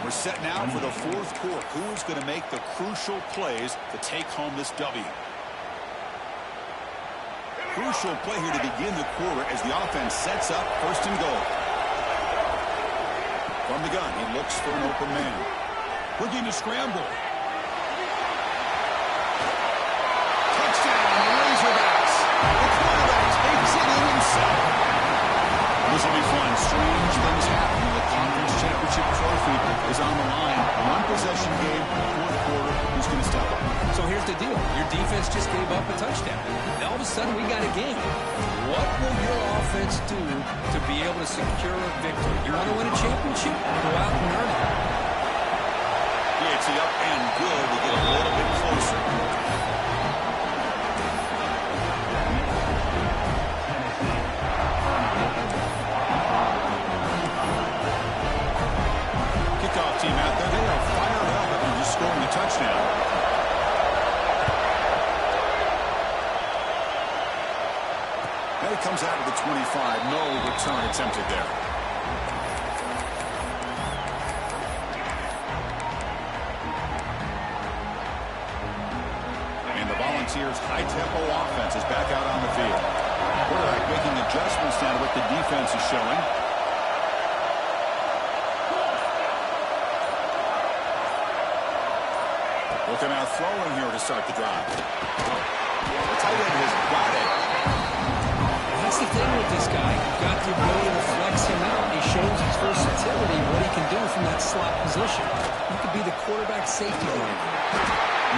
We're set now for the 4th quarter. Who is going to make the crucial plays to take home this W? Crucial play here to begin the quarter as the offense sets up 1st and goal. From the gun, he looks for an open man. Looking to scramble. Razorbacks. The quarterback takes it in himself. This will be fun. Strange things happen when the conference championship trophy is on the line. 1-possession game, 4th quarter. Who's going to step up? So here's the deal. Your defense just gave up a touchdown. Now all of a sudden we got a game. What will your offense do to be able to secure a victory? You want to win a championship? Go out and earn it. It's up and good to get a little bit closer. Team out there, they are fired up and just scoring a touchdown. And it comes out of the 25. No return attempted there. And the Volunteers' high-tempo offense is back out on the field. Quarterback making adjustments down to what the defense is showing. Looking out throwing here to start the drive. The tight end has got it. That's the thing with this guy. You've got the ability to flex him out. He shows his versatility, what he can do from that slot position. He could be the quarterback safety blanket.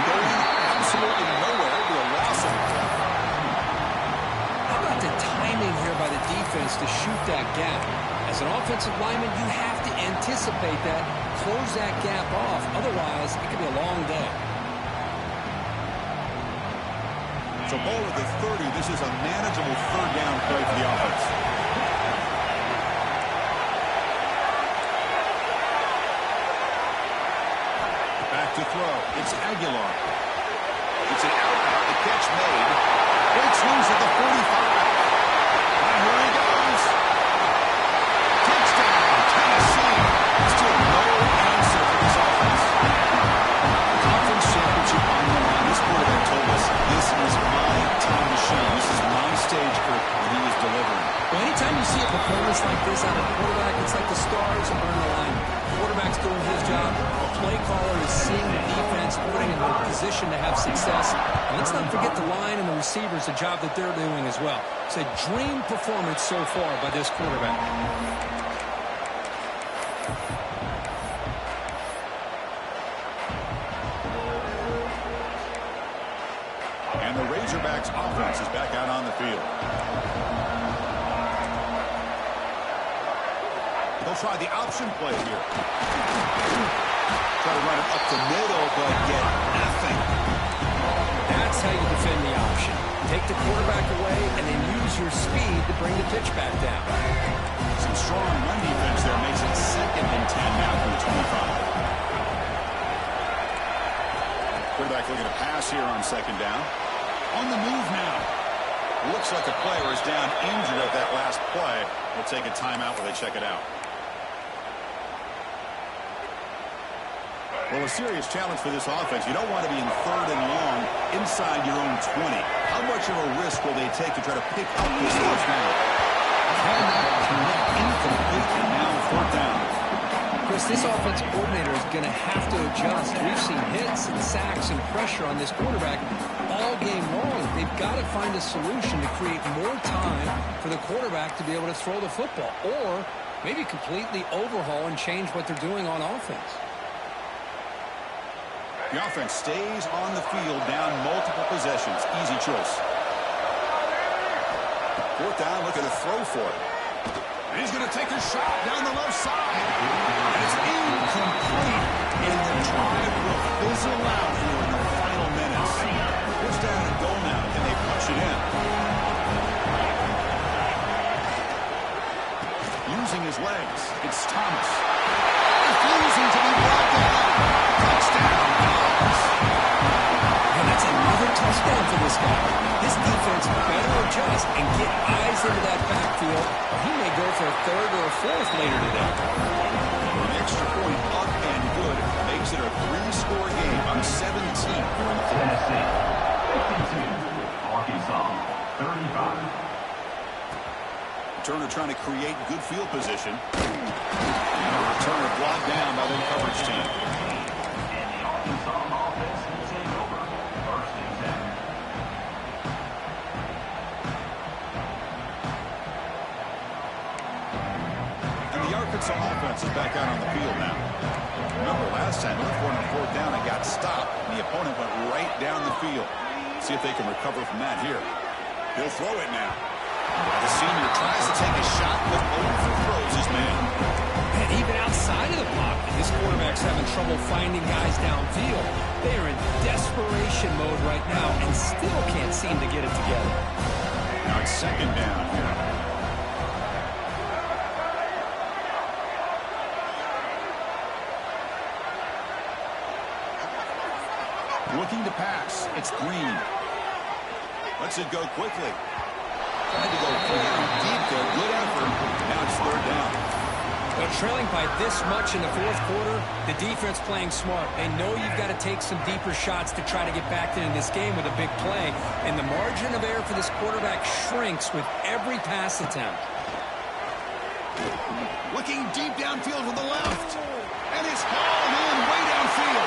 Going absolutely nowhere to a loss of. How about the timing here by the defense to shoot that gap? As an offensive lineman, you have to anticipate that, close that gap off. Otherwise, it could be a long day. So ball at the 30. This is a manageable 3rd down play for the offense. Back to throw. It's Aguilar. It's an out. The catch made. Breaks loose at the 45. And here he goes. Touchdown, Tennessee. Still no answer for this offense. Conference championship on the line. This quarterback told us, this is my time to shine. This is my stage, Kirk, and he is delivering. Well, anytime you see a performance like this out of the quarterback, it's like the stars are in the line. Quarterback's doing his job. The play caller is seeing the defense, putting in a position to have success. And let's not forget the line and the receivers, the job that they're doing as well. It's a dream performance so far by this quarterback. And the Razorbacks offense is back out on the field. They'll try the option play here. Try to run it up the middle, but get nothing. That's how you defend the option. Take the quarterback away and then use your speed to bring the pitch back down. Some strong run defense there makes it 2nd and 10 now from the 25. Quarterback looking to pass here on 2nd down. On the move now. Looks like the player is down injured at that last play. We'll take a timeout while they check it out. Well, a serious challenge for this offense. You don't want to be in 3rd and long inside your own 20. How much of a risk will they take to try to pick up this first down? Incomplete, and now 4th down. Chris, this offense coordinator is going to have to adjust. We've seen hits and sacks and pressure on this quarterback all game long. They've got to find a solution to create more time for the quarterback to be able to throw the football, or maybe completely overhaul and change what they're doing on offense. The offense stays on the field down multiple possessions. Easy choice. 4th down, looking to throw for it. And he's going to take a shot down the left side. And it's incomplete. And the drive will fizzle out here in the final minutes. First down and goal now. Can they punch it in? Using his legs, it's Thomas. Refusing to be brought down. Touchdown. And that's another touchdown for this guy. This defense better adjust and get eyes into that backfield, or he may go for a 3rd or a 4th later today. An extra point up and good makes it a 3-score game on 17 here in the 4th. Tennessee, 52, Arkansas, 35. Turner trying to create good field position. And a returner blocked down by the coverage team. And the Arkansas offense will take over. 1st and 10. And the Arkansas offense is back out on the field now. Remember last time, they were on 4th down and got stopped. And the opponent went right down the field. See if they can recover from that here. He'll throw it now. The senior tries to take a shot, but overthrows his man. And even outside of the pocket, this quarterback's having trouble finding guys downfield. They are in desperation mode right now and still can't seem to get it together. Now it's 2nd down here. Looking to pass. It's Green. Lets it go quickly. Tried to go deep there. Good effort. Now it's 3rd down. Well, trailing by this much in the 4th quarter, the defense playing smart. They know you've got to take some deeper shots to try to get back into this game with a big play. And the margin of error for this quarterback shrinks with every pass attempt. Looking deep downfield to the left. And it's hauled in way downfield.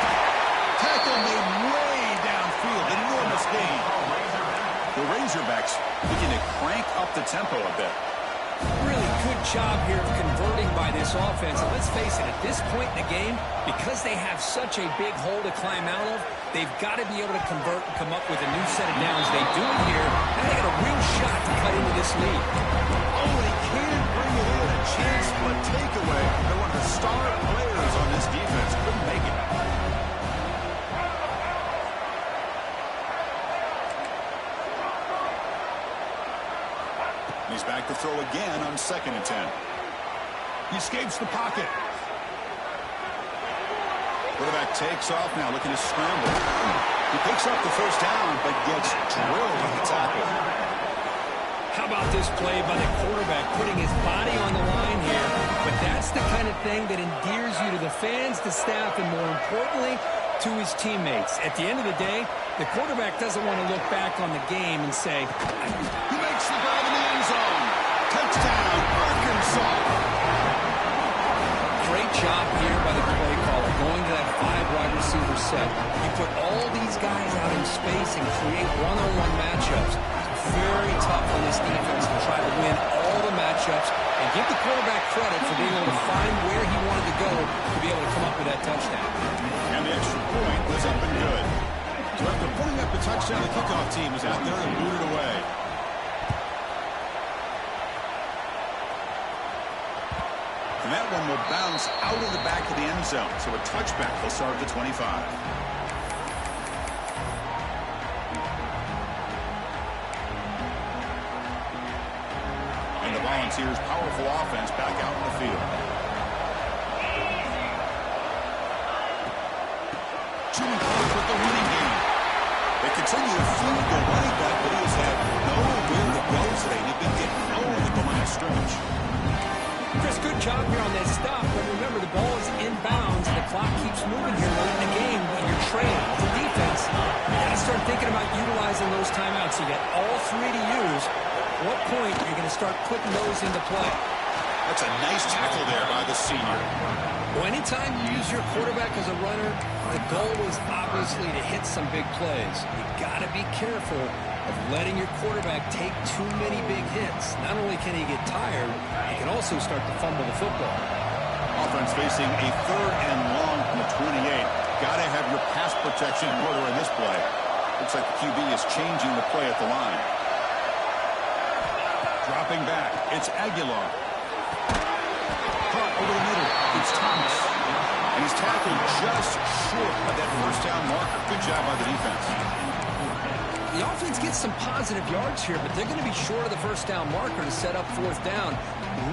Tackle made way downfield. Enormous gain. The Razorbacks looking to crank up the tempo a bit. Really good job here of converting by this offense. And let's face it, at this point in the game, because they have such a big hole to climb out of, they've got to be able to convert and come up with a new set of downs. They do it here. Now they got a real shot to cut into this lead. Oh, they can bring it in. A chance for a takeaway. They're one of the star players on this defense. Couldn't make it. He's back to throw again on 2nd and 10. He escapes the pocket. Quarterback takes off now, looking to scramble. He picks up the first down, but gets drilled on the tackle. How about this play by the quarterback, putting his body on the line here? But that's the kind of thing that endears you to the fans, the staff, and more importantly, to his teammates. At the end of the day, the quarterback doesn't want to look back on the game and say, he makes the grab in the end zone. Touchdown, Arkansas. off. Great job here by the play caller, going to that 5-wide receiver set. You put all these guys out in space and create one-on-one matchups. It's very tough on this defense to try to win all the matchups and give the quarterback credit for being able to find where he wanted to go to be able to come up with that touchdown. And the extra point was up and good. So after putting up the touchdown, the kickoff team is out there and booted away. And that one will bounce out of the back of the end zone. So a touchback will start at the 25. And the Volunteers' powerful offense back out in the field. Jimmy Clark with the running game. They continue to feed the running back, but he has had nowhere to go today. They've been getting nowhere at the line of scrimmage. Chris, good job here on that stop, but remember, the ball is inbounds, and the clock keeps moving here late in the game. You're trailing as a defense. You got to start thinking about utilizing those timeouts. You got all 3 to use. At what point are you going to start putting those into play? That's a nice tackle there by the senior. Well, anytime you use your quarterback as a runner, the goal is obviously to hit some big plays. You got to be careful of letting your quarterback take too many big hits. Not only can he get tired, he can also start to fumble the football. Offense facing a 3rd and long from the 28. Got to have your pass protection in order in this play. Looks like the QB is changing the play at the line. Dropping back, it's Aguilar. Caught over the middle, it's Thomas. And he's tackled just short of that first down marker. Good job by the defense. The offense gets some positive yards here, but they're going to be short of the first down marker to set up 4th down.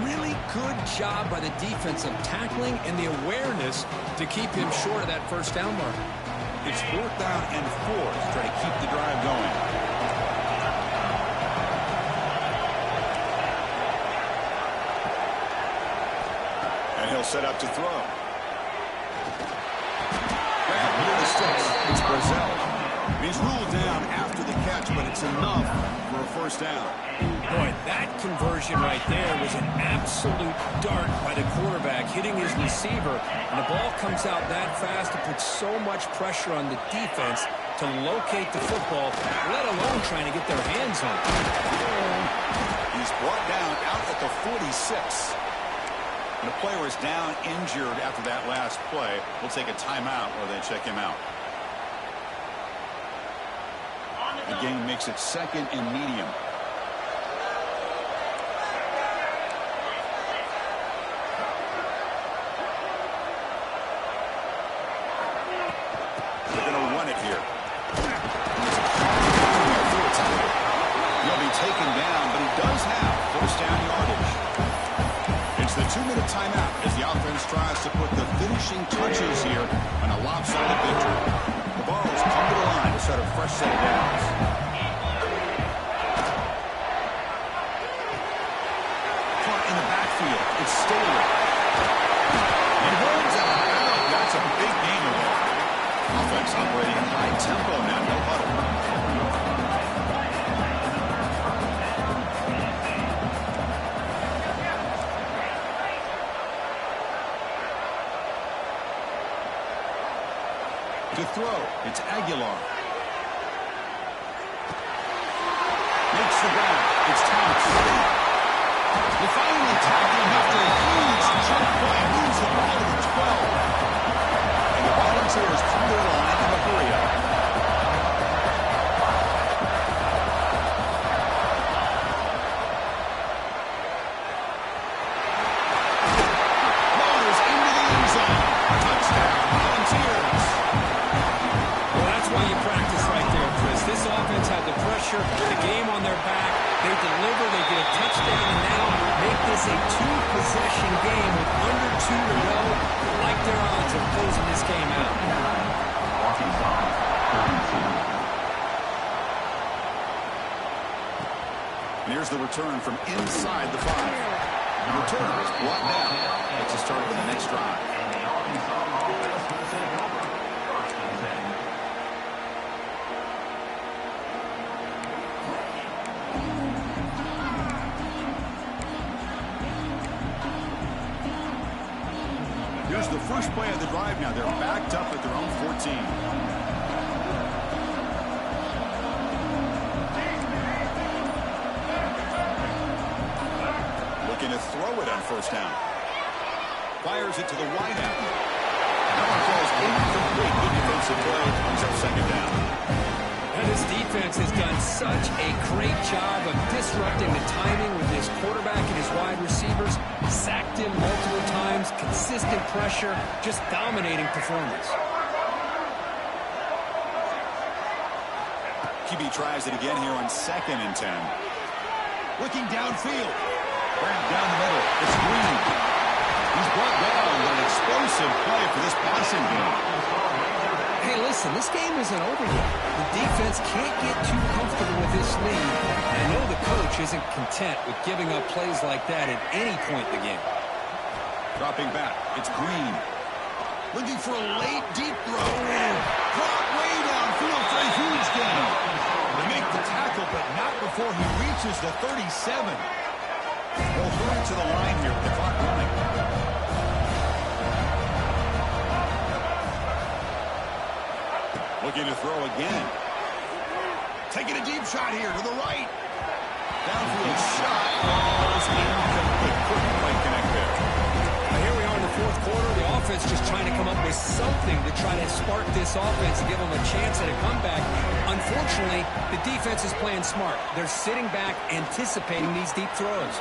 Really good job by the defense of tackling and the awareness to keep him short of that first down marker. It's 4th down and 4 to try to keep the drive going. And he'll set up to throw. Grab near the sticks. It's Brazil. He's ruled down after the catch, but it's enough for a first down. Boy, that conversion right there was an absolute dart by the quarterback, hitting his receiver. And the ball comes out that fast to put so much pressure on the defense to locate the football, let alone trying to get their hands on it. He's brought down out at the 46. And the player is down injured after that last play. We'll take a timeout or they check him out. The game makes it 2nd and medium. They're going to run it here. He'll be taken down, but he does have first down yardage. It's the 2-minute timeout as the offense tries to put the finishing touches here on a lopsided victory. The Vols come to the line to set a fresh set of downs. Caught in the backfield. It's Staley. And holds it out. That's a big gain there. Offense operating in high tempo now. No huddle. To throw, it's Aguilar. Makes the grab, it's Thomas. They finally tackle him after a huge jump play. Moves the ball to the 12. And the Volunteers come to the line in the hurry-up. Rolls into the end zone. Touchdown, Volunteers. You practice right there, Chris. This offense had the pressure, the game on their back. They deliver, they get a touchdown, and now make this a 2-possession game with under 2 to go. Like their odds of closing this game out. And here's the return from inside the 5. The returner is brought down. Let's just start with the next drive. first play of the drive now. They're backed up at their own 14. Looking to throw it on first down. Fires it to the wide out. That one falls incomplete. Good defensive play. Brings up second down. And this defense has done such a great job of disrupting the timing with his quarterback and his wide receivers. Sacked him multiple times. Consistent pressure. Just dominating performance. QB tries it again here on 2nd and 10. Looking downfield. Grabbed down the middle. It's Green. He's brought down with an explosive play for this passing game. Hey, listen, this game isn't over yet. The defense can't get too comfortable with this lead. And I know the coach isn't content with giving up plays like that at any point in the game. Dropping back. It's Green. Looking for a late, deep throw. Caught way downfield for a huge gain. They make the tackle, but not before he reaches the 37. They'll hurry to the line here with the clock running. Looking to throw again. Taking a deep shot here to the right. Downfield shot. Almost incomplete. Couldn't quite connect there. Now here we are in the fourth quarter. The offense just trying to come up with something to try to spark this offense and give them a chance at a comeback. Unfortunately, the defense is playing smart. They're sitting back, anticipating these deep throws.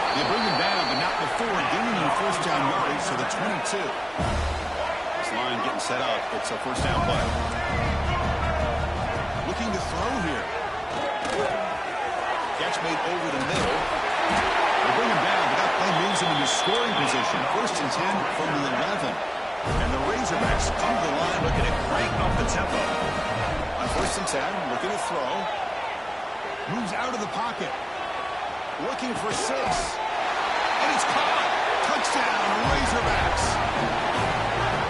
They bring him down, but not before gaining first down yardage to the 22. This line getting set up. It's a first down play. Looking to throw here. Catch made over the middle. They bring him down, but that play moves him into scoring position. First and 10 from the 11. And the Razorbacks come to the line looking to crank up the tempo. On first and 10, looking to throw. Moves out of the pocket. Looking for 6. And it's caught. Touchdown, Razorbacks.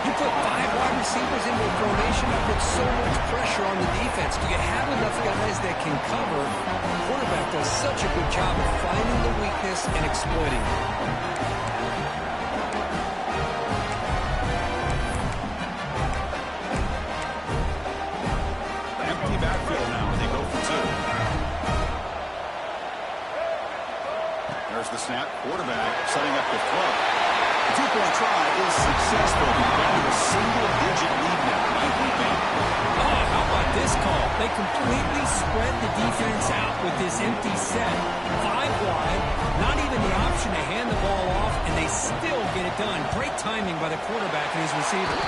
You put 5 wide receivers into a formation, you put so much pressure on the defense. Do you have enough guys that can cover? The quarterback does such a good job of finding the weakness and exploiting it. Empty backfield now, and they go for 2. There's the snap. Quarterback setting up the throw. The two-point try is successful. Down to a single-digit lead now. 9-point. Oh, how about this call? They completely spread the defense out with this empty set. 5 wide, not even the option to hand the ball off, and they still get it done. Great timing by the quarterback and his receiver.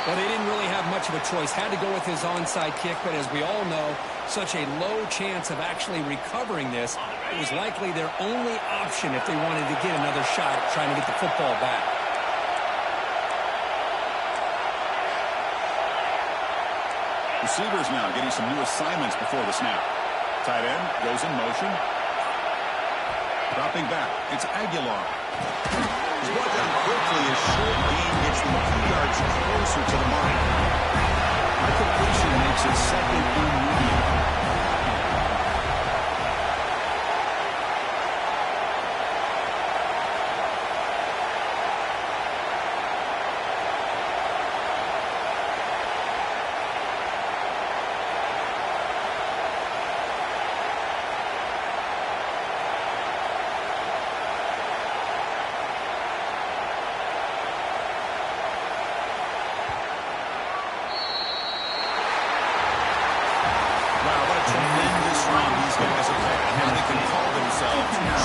Well, they didn't really have much of a choice. Had to go with his onside kick, but as we all know, such a low chance of actually recovering this. It was likely their only option if they wanted to get another shot at trying to get the football back. Receivers now getting some new assignments before the snap. Tight end goes in motion. Dropping back. It's Aguilar. He's brought down quickly as short gain gets them a few yards closer to the mark. The completion makes it second and medium.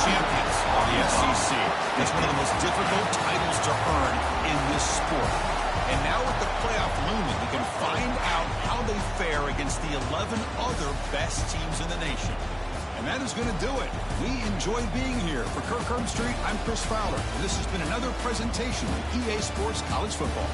Champions of the SEC. It's one of the most difficult titles to earn in this sport. And now with the playoff looming, we can find out how they fare against the 11 other best teams in the nation. And that is going to do it. We enjoyed being here. For Kirk Herbstreit, I'm Chris Fowler. And this has been another presentation of EA Sports College Football.